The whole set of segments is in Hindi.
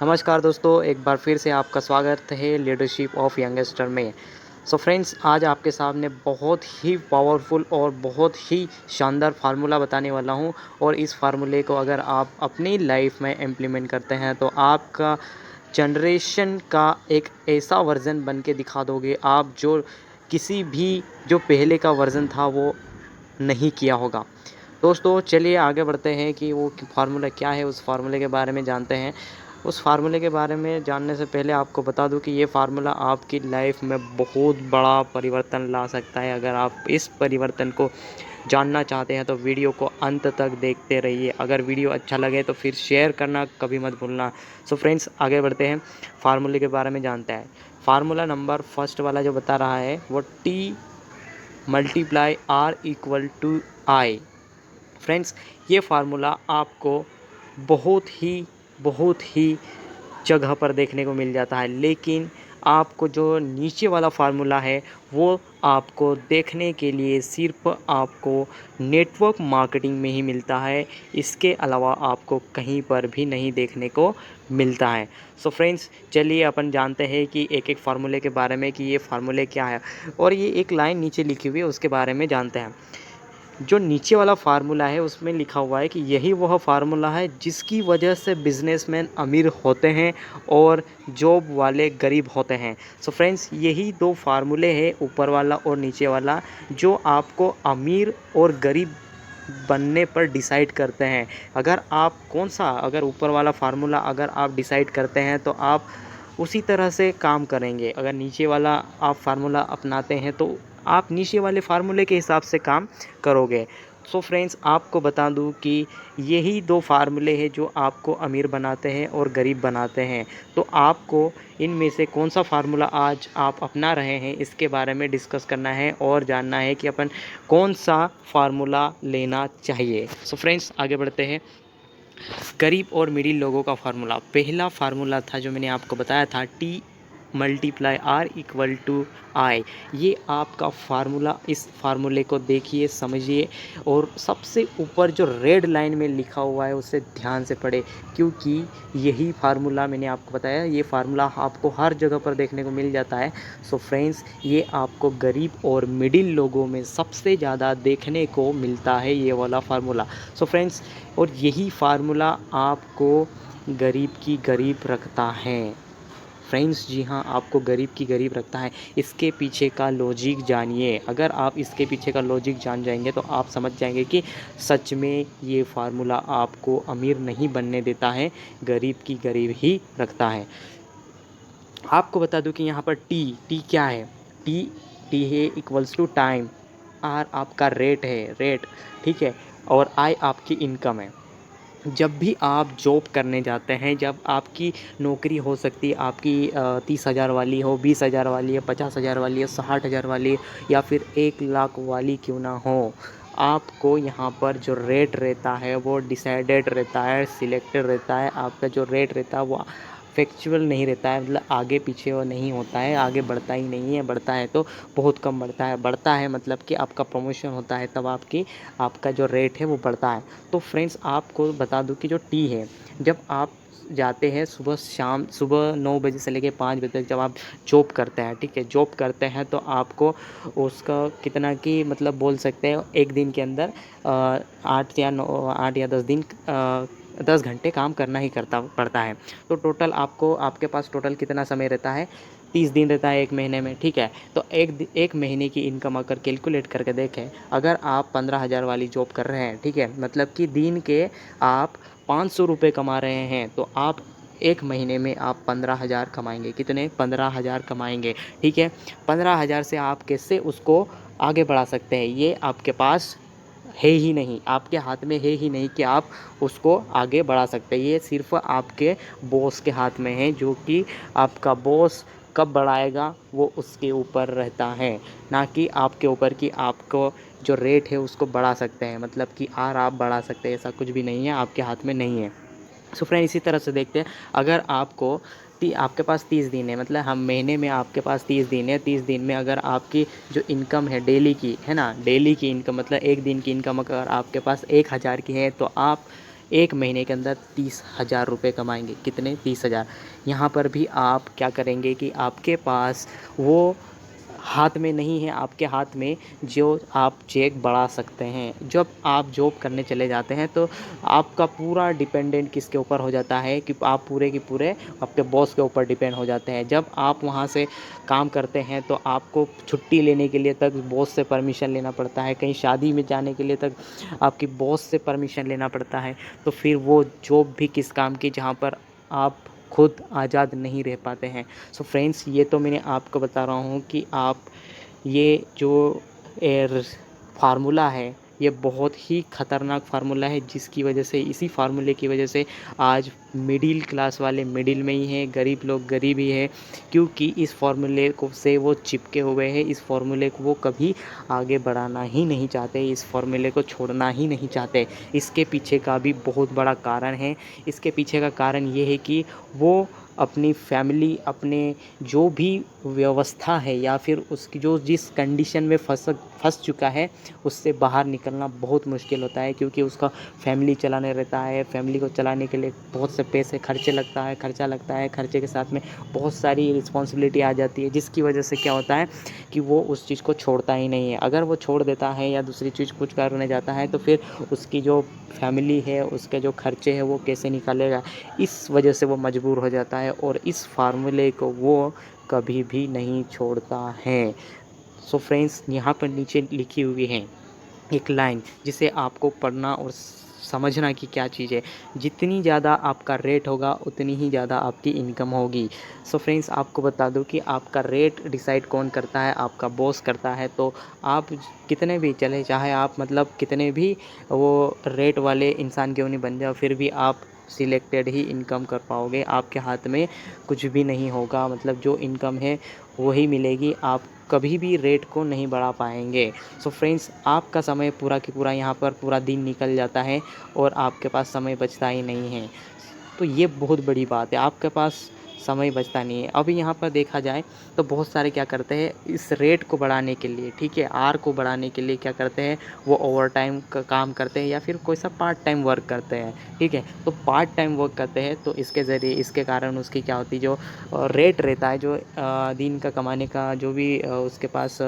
नमस्कार दोस्तों, एक बार फिर से आपका स्वागत है लीडरशिप ऑफ यंगस्टर में। सो फ्रेंड्स, आज आपके सामने बहुत ही पावरफुल और बहुत ही शानदार फार्मूला बताने वाला हूं। और इस फार्मूले को अगर आप अपनी लाइफ में इम्प्लीमेंट करते हैं तो आपका जनरेशन का एक ऐसा वर्ज़न बन के दिखा दोगे आप, जो किसी भी जो पहले का वर्ज़न था वो नहीं किया होगा। दोस्तों चलिए आगे बढ़ते हैं कि वो फार्मूला क्या है, उस फार्मूले के बारे में जानते हैं। उस फार्मूले के बारे में जानने से पहले आपको बता दूं कि ये फार्मूला आपकी लाइफ में बहुत बड़ा परिवर्तन ला सकता है। अगर आप इस परिवर्तन को जानना चाहते हैं तो वीडियो को अंत तक देखते रहिए। अगर वीडियो अच्छा लगे तो फिर शेयर करना कभी मत भूलना। सो फ्रेंड्स, आगे बढ़ते हैं, फार्मूले के बारे में जानते हैं। फार्मूला नंबर फर्स्ट वाला जो बता रहा है वो T multiply R equal to I. Friends, ये फार्मूला आपको बहुत ही जगह पर देखने को मिल जाता है, लेकिन आपको जो नीचे वाला फार्मूला है वो आपको देखने के लिए सिर्फ आपको नेटवर्क मार्केटिंग में ही मिलता है। इसके अलावा आपको कहीं पर भी नहीं देखने को मिलता है। सो फ्रेंड्स, चलिए अपन जानते हैं कि एक एक फार्मूले के बारे में कि ये फार्मूले क्या है। और ये एक लाइन नीचे लिखी हुई है, उसके बारे में जानते हैं। जो नीचे वाला फार्मूला है उसमें लिखा हुआ है कि यही वह फार्मूला है जिसकी वजह से बिजनेसमैन अमीर होते हैं और जॉब वाले गरीब होते हैं। सो फ्रेंड्स, यही दो फार्मूले हैं, ऊपर वाला और नीचे वाला, जो आपको अमीर और गरीब बनने पर डिसाइड करते हैं। अगर आप अगर ऊपर वाला फार्मूला अगर आप डिसाइड करते हैं तो आप उसी तरह से काम करेंगे। अगर नीचे वाला आप फार्मूला अपनाते हैं तो आप नीचे वाले फार्मूले के हिसाब से काम करोगे। सो फ्रेंड्स, आपको बता दूं कि यही दो फार्मूले हैं जो आपको अमीर बनाते हैं और गरीब बनाते हैं। तो आपको इनमें से कौन सा फार्मूला आज आप अपना रहे हैं, इसके बारे में डिस्कस करना है और जानना है कि अपन कौन सा फार्मूला लेना चाहिए। सो फ्रेंड्स, आगे बढ़ते हैं। गरीब और मिडिल लोगों का फार्मूला, पहला फार्मूला था जो मैंने आपको बताया था, T multiply R equal to I. ये आपका फार्मूला, इस फार्मूले को देखिए, समझिए और सबसे ऊपर जो रेड लाइन में लिखा हुआ है उसे ध्यान से पढ़े, क्योंकि यही फार्मूला मैंने आपको बताया, ये फार्मूला आपको हर जगह पर देखने को मिल जाता है। सो फ्रेंड्स, ये आपको गरीब और मिडिल लोगों में सबसे ज़्यादा देखने को मिलता है, ये वाला फार्मूला। सो फ्रेंड्स, और यही फार्मूला आपको गरीब की गरीब रखता है। फ्रेंड्स, जी हाँ, आपको गरीब की गरीब रखता है। इसके पीछे का लॉजिक जानिए। अगर आप इसके पीछे का लॉजिक जान जाएंगे तो आप समझ जाएंगे कि सच में ये फार्मूला आपको अमीर नहीं बनने देता है, गरीब की गरीब ही रखता है। आपको बता दूं कि यहाँ पर टी क्या है। टी टी है इक्वल्स टू टाइम। आर आपका रेट है, रेट, ठीक है। और आई आपकी इनकम है। जब भी आप जॉब करने जाते हैं, जब आपकी नौकरी हो सकती है आपकी 30,000 वाली हो, 20,000 वाली है, 50,000 वाली है, 60,000 वाली है, या फिर 1 लाख वाली क्यों ना हो, आपको यहाँ पर जो रेट रहता है वो डिसाइडेड रहता है, सिलेक्टेड रहता है। आपका जो रेट रहता है वो फैक्चुअल नहीं रहता है, मतलब आगे पीछे वो नहीं होता है, आगे बढ़ता ही नहीं है, बढ़ता है तो बहुत कम बढ़ता है। बढ़ता है मतलब कि आपका प्रमोशन होता है तब आपका जो रेट है वो बढ़ता है। तो फ्रेंड्स, आपको बता दूं कि जो टी है, जब आप जाते हैं सुबह 9 बजे से लेके 5 बजे तक जब आप जॉब करते हैं, ठीक है, जॉब करते हैं तो आपको उसका कितना कि मतलब बोल सकते हैं एक दिन के अंदर 8 या 10 दिन 10 घंटे काम करना ही करता पड़ता है। तो टोटल आपके पास टोटल कितना समय रहता है, 30 दिन रहता है एक महीने में, ठीक है। तो एक महीने की इनकम अगर कैलकुलेट करके देखें, अगर आप 15,000 वाली जॉब कर रहे हैं, ठीक है, मतलब कि दिन के आप 500 रुपये कमा रहे हैं, तो आप एक महीने में आप 15,000 कमाएंगे। कितने? 15,000 कमाएंगे, ठीक है। 15,000 से आप कैसे उसको आगे बढ़ा सकते हैं, ये आपके पास है ही नहीं, आपके हाथ में है ही नहीं कि आप उसको आगे बढ़ा सकते हैं। ये सिर्फ आपके बॉस के हाथ में है, जो कि आपका बॉस कब बढ़ाएगा वो उसके ऊपर रहता है, ना कि आपके ऊपर कि आपको जो रेट है उसको बढ़ा सकते हैं, मतलब कि आप बढ़ा सकते हैं, ऐसा कुछ भी नहीं है, आपके हाथ में नहीं है। सो फ्रेंड, इसी तरह से देखते हैं, अगर आपके पास 30 दिन है, मतलब हम महीने में आपके पास 30 दिन है, 30 दिन में अगर आपकी जो इनकम है डेली की, है ना, डेली की इनकम मतलब एक दिन की इनकम अगर आपके पास 1,000 की है, तो आप 1 महीने के अंदर 30,000 रुपये कमाएँगे। कितने? 30,000। यहाँ पर भी आप क्या करेंगे कि आपके पास वो हाथ में नहीं है, आपके हाथ में जो आप चेक बढ़ा सकते हैं। जब आप जॉब करने चले जाते हैं तो आपका पूरा डिपेंडेंट किसके ऊपर हो जाता है कि आप पूरे के पूरे आपके बॉस के ऊपर डिपेंड हो जाते हैं। जब आप वहाँ से काम करते हैं तो आपको छुट्टी लेने के लिए तक बॉस से परमिशन लेना पड़ता है, कहीं शादी में जाने के लिए तक आपकी बॉस से परमिशन लेना पड़ता है। तो फिर वो जॉब भी किस काम की जहाँ पर आप खुद आज़ाद नहीं रह पाते हैं। सो फ्रेंड्स, ये तो मैंने आपको बता रहा हूँ कि आप ये जो एर फार्मूला है, ये बहुत ही ख़तरनाक फार्मूला है, जिसकी वजह से इसी फार्मूले की वजह से आज मिडिल क्लास वाले मिडिल में ही हैं, गरीब लोग गरीब ही हैं, क्योंकि इस फार्मूले को से वो चिपके हुए हैं। इस फार्मूले को वो कभी आगे बढ़ाना ही नहीं चाहते, इस फार्मूले को छोड़ना ही नहीं चाहते। इसके पीछे का भी बहुत बड़ा कारण है। इसके पीछे का कारण ये है कि वो अपनी फैमिली, अपने जो भी व्यवस्था है या फिर उसकी जो जिस कंडीशन में फँस चुका है, उससे बाहर निकलना बहुत मुश्किल होता है, क्योंकि उसका फैमिली चलाने रहता है। फैमिली को चलाने के लिए बहुत से पैसे खर्चा लगता है, खर्चे के साथ में बहुत सारी रिस्पॉन्सिबिलिटी आ जाती है, जिसकी वजह से क्या होता है कि वो उस चीज़ को छोड़ता ही नहीं है। अगर वो छोड़ देता है या दूसरी चीज़ कुछ करने जाता है तो फिर उसकी जो फैमिली है, उसके जो खर्चे हैं, वो कैसे निकालेगा। इस वजह से वो मजबूर हो जाता है और इस फार्मूले को वो कभी भी नहीं छोड़ता है। सो फ्रेंड्स, यहाँ पर नीचे लिखी हुई है एक लाइन, जिसे आपको पढ़ना और समझना कि क्या चीज़ है। जितनी ज़्यादा आपका रेट होगा उतनी ही ज़्यादा आपकी इनकम होगी। सो फ्रेंड्स, आपको बता दूं कि आपका रेट डिसाइड कौन करता है? आपका बॉस करता है। तो आप कितने भी चले, चाहे आप मतलब कितने भी वो रेट वाले इंसान क्यों नहीं बन जाओ, फिर भी आप सिलेक्टेड ही इनकम कर पाओगे। आपके हाथ में कुछ भी नहीं होगा, मतलब जो इनकम है वही मिलेगी। आप कभी भी रेट को नहीं बढ़ा पाएंगे। सो फ्रेंड्स, आपका समय पूरा की पूरा यहाँ पर पूरा दिन निकल जाता है और आपके पास समय बचता ही नहीं है। तो ये बहुत बड़ी बात है, आपके पास समय बचता नहीं है। अभी यहाँ पर देखा जाए तो बहुत सारे क्या करते हैं, इस रेट को बढ़ाने के लिए, ठीक है, आर को बढ़ाने के लिए क्या करते हैं, वो ओवर टाइम का काम करते हैं या फिर कोई सा पार्ट टाइम वर्क करते हैं, ठीक है। तो पार्ट टाइम वर्क करते हैं तो इसके ज़रिए, इसके कारण उसकी क्या होती है, जो रेट रहता है, जो दिन का कमाने का जो भी उसके पास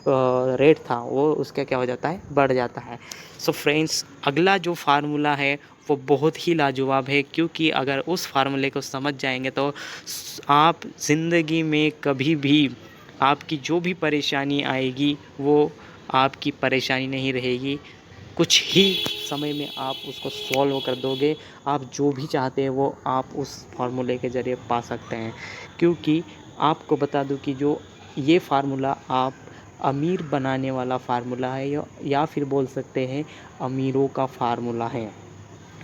रेट था, वो उसका क्या हो जाता है, बढ़ जाता है। सो फ्रेंड्स, अगला जो फार्मूला है वो बहुत ही लाजवाब है, क्योंकि अगर उस फार्मूले को समझ जाएंगे तो आप ज़िंदगी में कभी भी आपकी जो भी परेशानी आएगी वो आपकी परेशानी नहीं रहेगी। कुछ ही समय में आप उसको सॉल्व कर दोगे। आप जो भी चाहते हैं वो आप उस फार्मूले के ज़रिए पा सकते हैं। क्योंकि आपको बता दूं कि जो ये फार्मूला आप अमीर बनाने वाला फार्मूला है, या फिर बोल सकते हैं अमीरों का फार्मूला है।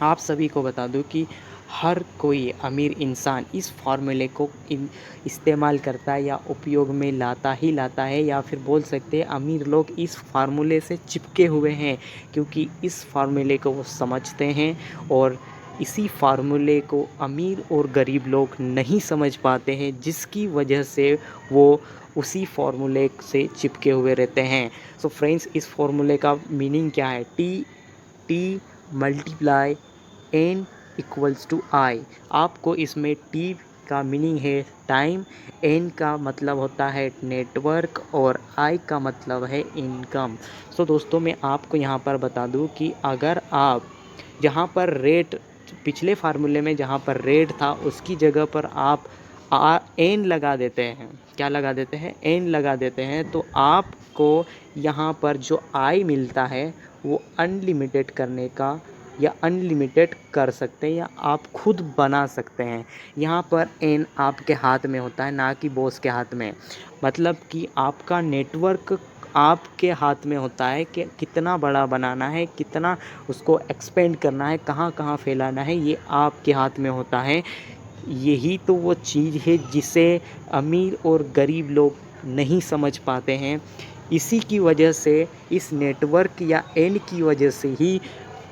आप सभी को बता दूं कि हर कोई अमीर इंसान इस फार्मूले को इस्तेमाल करता है या उपयोग में लाता है, या फिर बोल सकते हैं अमीर लोग इस फार्मूले से चिपके हुए हैं, क्योंकि इस फार्मूले को वो समझते हैं। और इसी फार्मूले को अमीर और गरीब लोग नहीं समझ पाते हैं, जिसकी वजह से वो उसी फार्मूले से चिपके हुए रहते हैं। सो फ्रेंड्स, इस फार्मूले का मीनिंग क्या है? T multiply N equals to I. आपको इसमें टी का मीनिंग है टाइम, एन का मतलब होता है नेटवर्क और आई का मतलब है इनकम। सो दोस्तों, मैं आपको यहाँ पर बता दूँ कि अगर आप जहाँ पर रेट, पिछले फार्मूले में जहाँ पर रेट था उसकी जगह पर आप एन लगा देते हैं, क्या लगा देते हैं, एन लगा देते हैं, तो आपको यहाँ पर जो आई मिलता है वो अनलिमिटेड करने का या अनलिमिटेड कर सकते हैं, या आप खुद बना सकते हैं। यहाँ पर एन आपके हाथ में होता है, ना कि बॉस के हाथ में। मतलब कि आपका नेटवर्क आपके हाथ में होता है कि कितना बड़ा बनाना है, कितना उसको एक्सपेंड करना है, कहाँ कहाँ फैलाना है, ये आपके हाथ में होता है। यही तो वो चीज़ है जिसे अमीर और गरीब लोग नहीं समझ पाते हैं। इसी की वजह से, इस नेटवर्क या एन की वजह से ही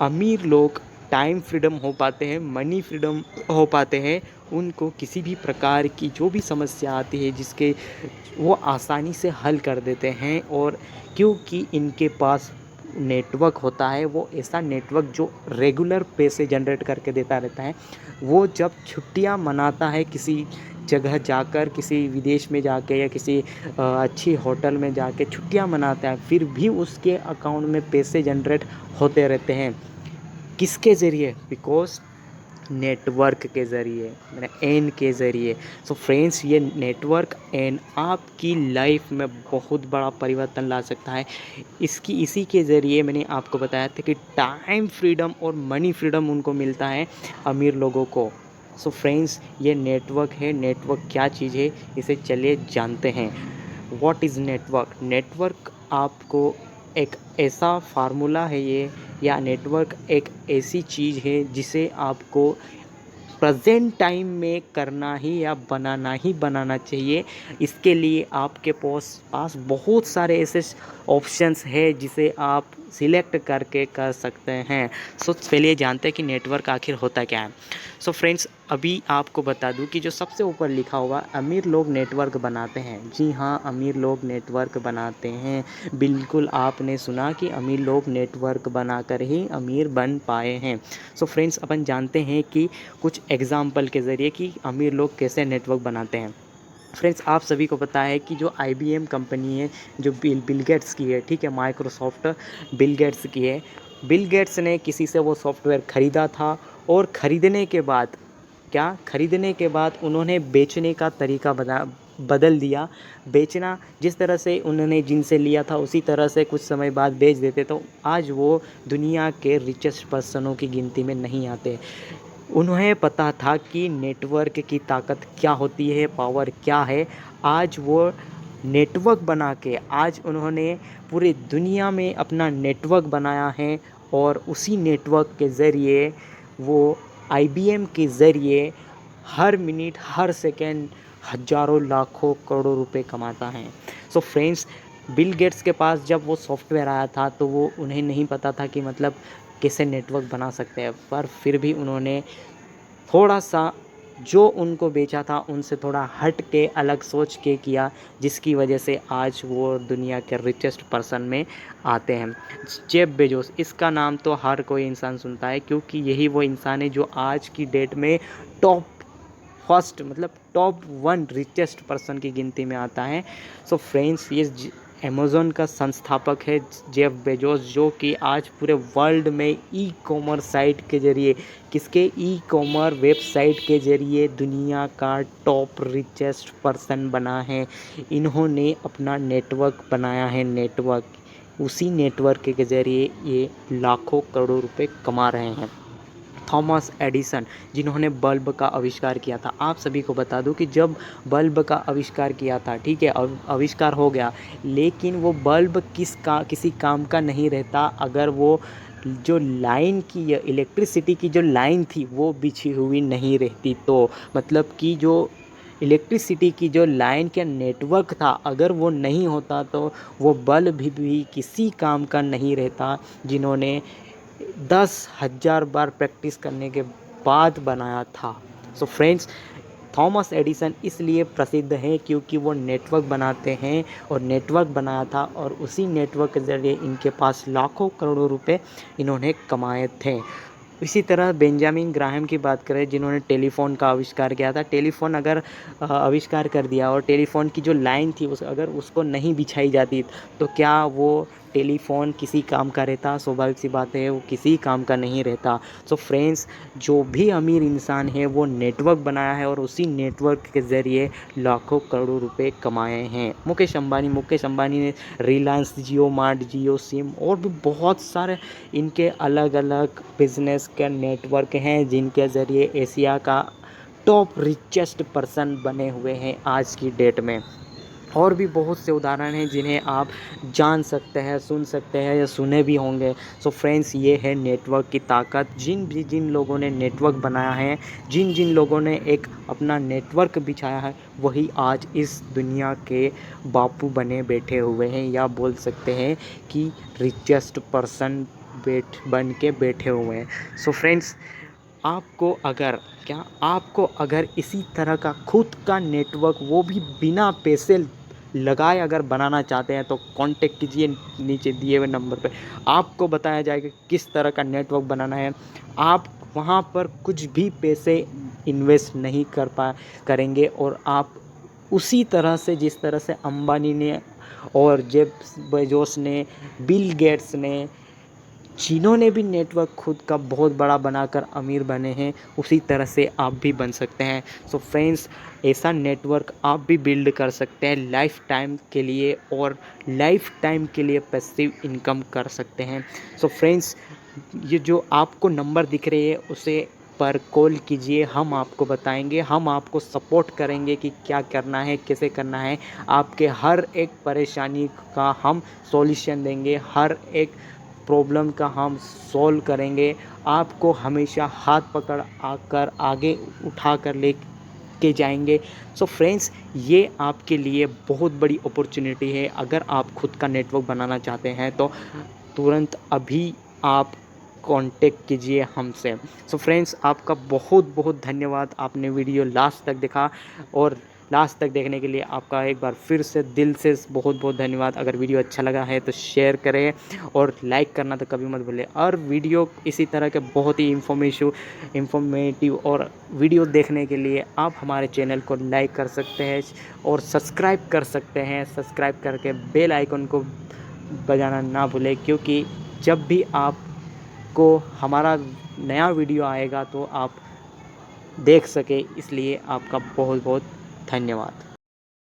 अमीर लोग टाइम फ्रीडम हो पाते हैं, मनी फ्रीडम हो पाते हैं। उनको किसी भी प्रकार की जो भी समस्या आती है जिसके वो आसानी से हल कर देते हैं, और क्योंकि इनके पास नेटवर्क होता है वो ऐसा नेटवर्क जो रेगुलर पैसे जनरेट करके देता रहता है। वो जब छुट्टियां मनाता है किसी जगह जाकर, किसी विदेश में जाके या किसी अच्छी होटल में जाके छुट्टियां मनाता है, फिर भी उसके अकाउंट में पैसे जनरेट होते रहते हैं। किसके ज़रिए? बिकॉज़ नेटवर्क के ज़रिए, मैंने एन के ज़रिए। सो फ्रेंड्स, ये नेटवर्क एन आपकी लाइफ में बहुत बड़ा परिवर्तन ला सकता है। इसी के ज़रिए मैंने आपको बताया था कि टाइम फ्रीडम और मनी फ्रीडम उनको मिलता है, अमीर लोगों को। सो फ्रेंड्स, ये नेटवर्क है। नेटवर्क क्या चीज़ है, इसे चलिए जानते हैं। What is network? नेटवर्क आपको एक ऐसा फार्मूला है ये, या नेटवर्क एक ऐसी चीज़ है जिसे आपको प्रेजेंट टाइम में करना ही या बनाना चाहिए। इसके लिए आपके पास बहुत सारे ऐसे ऑप्शंस है जिसे आप सिलेक्ट करके कर सकते हैं। सो चलिए जानते हैं कि नेटवर्क आखिर होता क्या है। सो फ्रेंड्स, अभी आपको बता दूं कि जो सबसे ऊपर लिखा हुआ अमीर लोग नेटवर्क बनाते हैं। जी हाँ, अमीर लोग नेटवर्क बनाते हैं। बिल्कुल आपने सुना कि अमीर लोग नेटवर्क बनाकर ही अमीर बन पाए हैं। सो फ्रेंड्स, अपन जानते हैं कि कुछ एग्जाम्पल के ज़रिए कि अमीर लोग कैसे नेटवर्क बनाते हैं। फ्रेंड्स, आप सभी को पता है कि जो IBM कंपनी है, जो बिल गेट्स की है, ठीक है, माइक्रोसॉफ्ट बिल गेट्स की है। बिल गेट्स ने किसी से वो सॉफ्टवेयर ख़रीदा था, और ख़रीदने के बाद उन्होंने बेचने का तरीका बदल दिया। बेचना जिस तरह से उन्होंने जिनसे लिया था उसी तरह से कुछ समय बाद बेच देते, तो आज वो दुनिया के रिचेस्ट पर्सनों की गिनती में नहीं आते। उन्हें पता था कि नेटवर्क की ताकत क्या होती है, पावर क्या है। आज वो नेटवर्क बना के, आज उन्होंने पूरी दुनिया में अपना नेटवर्क बनाया है, और उसी नेटवर्क के ज़रिए वो IBM के ज़रिए हर मिनट, हर सेकंड हज़ारों, लाखों, करोड़ों रुपए कमाता है। सो फ्रेंड्स, बिल गेट्स के पास जब वो सॉफ्टवेयर आया था तो वो उन्हें नहीं पता था कि मतलब कैसे नेटवर्क बना सकते हैं, पर फिर भी उन्होंने थोड़ा सा जो उनको बेचा था उनसे थोड़ा हट के, अलग सोच के किया, जिसकी वजह से आज वो दुनिया के रिचेस्ट पर्सन में आते हैं। जेफ बेजोस, इसका नाम तो हर कोई इंसान सुनता है, क्योंकि यही वो इंसान है जो आज की डेट में टॉप फर्स्ट, मतलब टॉप 1 रिचेस्ट पर्सन की गिनती में आता है। सो फ्रेंड्स, ये अमेज़न का संस्थापक है जेफ बेजोस, जो कि आज पूरे वर्ल्ड में ई-कॉमर्स साइट के ज़रिए, किसके ई-कॉमर्स वेबसाइट के ज़रिए दुनिया का टॉप रिचेस्ट पर्सन बना है। इन्होंने अपना नेटवर्क बनाया है। उसी नेटवर्क के ज़रिए ये लाखों करोड़ों रुपए कमा रहे हैं। थॉमस एडिसन, जिन्होंने बल्ब का आविष्कार किया था। आप सभी को बता दूं कि जब बल्ब का आविष्कार किया था, ठीक है, आविष्कार हो गया, लेकिन वो बल्ब किसी काम का नहीं रहता अगर वो जो लाइन की, या इलेक्ट्रिसिटी की जो लाइन थी वो बिछी हुई नहीं रहती। तो मतलब कि जो इलेक्ट्रिसिटी की जो लाइन का नेटवर्क था, अगर वो नहीं होता तो वो बल्ब भी किसी काम का नहीं रहता, जिन्होंने 10,000 बार प्रैक्टिस करने के बाद बनाया था। सो फ्रेंड्स, थॉमस एडिसन इसलिए प्रसिद्ध हैं क्योंकि वो नेटवर्क बनाते हैं, और नेटवर्क बनाया था, और उसी नेटवर्क के ज़रिए इनके पास लाखों करोड़ों रुपए इन्होंने कमाए थे। इसी तरह बेंजामिन ग्राहम की बात करें, जिन्होंने टेलीफ़ोन का आविष्कार किया था। टेलीफ़ोन अगर आविष्कार कर दिया, और टेलीफ़ोन की जो लाइन थी अगर उसको नहीं बिछाई जाती, तो क्या वो टेलीफ़ोन किसी काम का रहता? स्वाभाविक सी बात है, वो किसी काम का नहीं रहता। सो फ्रेंड्स, जो भी अमीर इंसान है वो नेटवर्क बनाया है, और उसी नेटवर्क के ज़रिए लाखों करोड़ों रुपए कमाए हैं। मुकेश अंबानी ने रिलायंस, जियो मार्ट, जियो सिम, और भी बहुत सारे इनके अलग अलग बिजनेस के नेटवर्क हैं, जिनके ज़रिए एशिया का टॉप रिचेस्ट पर्सन बने हुए हैं आज की डेट में। और भी बहुत से उदाहरण हैं जिन्हें आप जान सकते हैं, सुन सकते हैं, या सुने भी होंगे। सो फ्रेंड्स, ये है नेटवर्क की ताकत। जिन लोगों ने नेटवर्क बनाया है, जिन लोगों ने एक अपना नेटवर्क बिछाया है, वही आज इस दुनिया के बापू बने बैठे हुए हैं, या बोल सकते हैं कि रिचेस्ट पर्सन बन के बैठे हुए हैं। सो फ्रेंड्स, आपको अगर इसी तरह का खुद का नेटवर्क, वो भी बिना पैसे लगाए अगर बनाना चाहते हैं तो कांटेक्ट कीजिए नीचे दिए हुए नंबर पे। आपको बताया जाएगा किस तरह का नेटवर्क बनाना है। आप वहाँ पर कुछ भी पैसे इन्वेस्ट नहीं करेंगे और आप उसी तरह से जिस तरह से अंबानी ने और जेफ बेजोस ने, बिल गेट्स ने, जिन्होंने भी नेटवर्क खुद का बहुत बड़ा बनाकर अमीर बने हैं, उसी तरह से आप भी बन सकते हैं। सो फ्रेंड्स, ऐसा नेटवर्क आप भी बिल्ड कर सकते हैं लाइफ टाइम के लिए और लाइफ टाइम के लिए पैसिव इनकम कर सकते हैं। सो फ्रेंड्स, ये जो आपको नंबर दिख रहे हैं उसे पर कॉल कीजिए, हम आपको बताएंगे, हम आपको सपोर्ट करेंगे कि क्या करना है, कैसे करना है। आपके हर एक परेशानी का हम सॉल्यूशन देंगे, हर एक प्रॉब्लम का हम सॉल्व करेंगे। आपको हमेशा हाथ पकड़ आकर आगे उठा कर ले के जाएंगे। सो फ्रेंड्स, ये आपके लिए बहुत बड़ी अपॉर्चुनिटी है। अगर आप खुद का नेटवर्क बनाना चाहते हैं तो तुरंत अभी आप कांटेक्ट कीजिए हमसे। सो फ्रेंड्स, आपका बहुत बहुत धन्यवाद, आपने वीडियो लास्ट तक देखा और लास्ट तक देखने के लिए आपका एक बार फिर से दिल से बहुत बहुत धन्यवाद। अगर वीडियो अच्छा लगा है तो शेयर करें और लाइक करना तो कभी मत भूलें। और वीडियो इसी तरह के बहुत ही इंफॉर्मेटिव और वीडियो देखने के लिए आप हमारे चैनल को लाइक कर सकते हैं और सब्सक्राइब कर सकते हैं। सब्सक्राइब करके बेल आइकन को बजाना ना भूलें, क्योंकि जब भी आपको हमारा नया वीडियो आएगा तो आप देख सके, इसलिए आपका बहुत बहुत धन्यवाद।